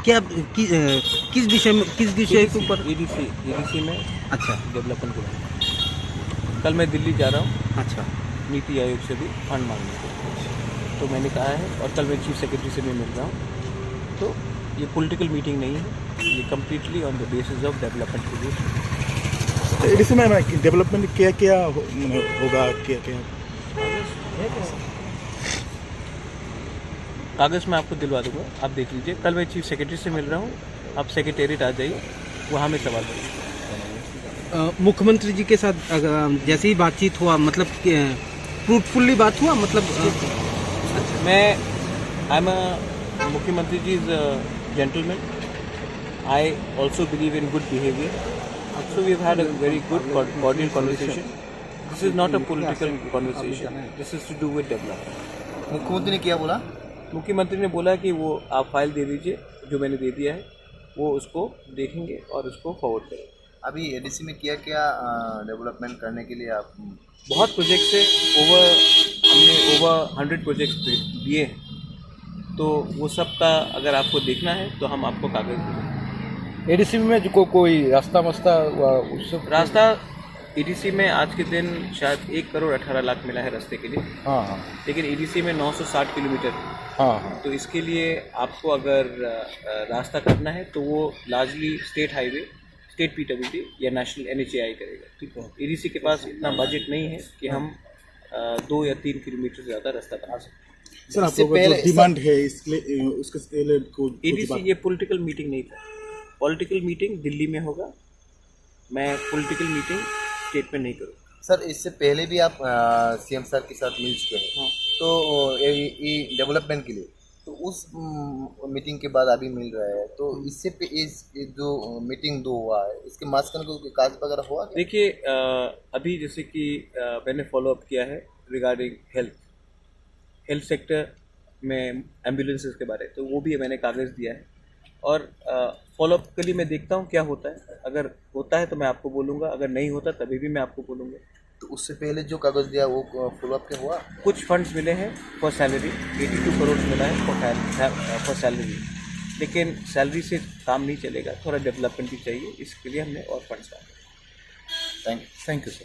क्या किस विषय के ऊपर? एडीसी में अच्छा डेवलपमेंट के बारे। कल मैं दिल्ली जा रहा हूँ अच्छा नीति आयोग से भी फंड मांगने को, तो मैंने कहा है, और कल मैं चीफ सेक्रेटरी से भी मिल रहा हूँ। तो ये पॉलिटिकल मीटिंग नहीं है, ये completely on the basis of development के लिए। एडीसी में डेवलपमेंट क्या क्या होगा, क्या क्या कागज़ मैं आपको दिलवा दूंगा, आप देख लीजिए। कल मैं चीफ सेक्रेटरी से मिल रहा हूँ, आप सेक्रेटेरिएट आ जाइए, वहाँ में सवाल करिए। मुख्यमंत्री जी के साथ जैसे ही बातचीत हुआ, मतलब फ्रूटफुली बात हुआ, मतलब मैं आई एम अ मुख्यमंत्री जी is gentleman. I also believe in good behaviour, so we have had a very good cordial conversation. This is not a political conversation, this is to do with development. मुख्यमंत्री ने क्या बोला? मुख्यमंत्री ने बोला कि वो आप फाइल दे दीजिए, जो मैंने दे दिया है, वो उसको देखेंगे और उसको फॉरवर्ड करेंगे। अभी एडीसी में क्या क्या डेवलपमेंट करने के लिए आप? बहुत प्रोजेक्ट्स है, हमने ओवर 100 प्रोजेक्ट्स दिए हैं, तो वो सब का अगर आपको देखना है तो हम आपको कागज़ देंगे। एडीसी में जो कोई रास्ता मस्ता उस रास्ता एडीसी में आज के दिन शायद 1 करोड़ 18 लाख मिला है रास्ते के लिए। हाँ हाँ लेकिन एडीसी में 960 किलोमीटर, हाँ हाँ तो इसके लिए आपको अगर रास्ता करना है तो वो largely state highway, state PWD या नेशनल NHAI करेगा। ठीक है, एडीसी के पास इतना बजट नहीं है कि हम 2 या 3 किलोमीटर से ज़्यादा रास्ता बना सकते। सर, आप लोगों का जो डिमांड है इसलिए उसके लिए एडीसी ये पॉलिटिकल मीटिंग नहीं था, पॉलिटिकल मीटिंग दिल्ली में होगा, मैं पॉलिटिकल मीटिंग स्टेट में नहीं करूँगा। सर, इससे पहले भी आप सीएम सर के साथ मिल चुके हैं। हाँ। तो ये डेवलपमेंट के लिए तो उस मीटिंग के बाद अभी मिल रहा है, तो इससे पे इस जो मीटिंग दो हुआ है, इसके मास्क को कागज वगैरह हुआ क्या? देखिए, अभी जैसे कि मैंने फॉलो अप किया है रिगार्डिंग हेल्थ सेक्टर में एम्बुलेंसेस के बारे, तो वो भी मैंने कागज़ दिया है, और फॉलो अप के लिए मैं देखता हूँ क्या होता है। अगर होता है तो मैं आपको बोलूँगा, अगर नहीं होता तभी भी मैं आपको बोलूँगा। तो उससे पहले जो कागज दिया वो फॉलो अप क्या हुआ? कुछ फंड्स मिले हैं फॉर सैलरी, 82 करोड़ मिला है फॉर सैलरी, लेकिन सैलरी से काम नहीं चलेगा, थोड़ा डेवलपमेंट भी चाहिए, इसके लिए हमने और फंड्स डाले। Thank you sir.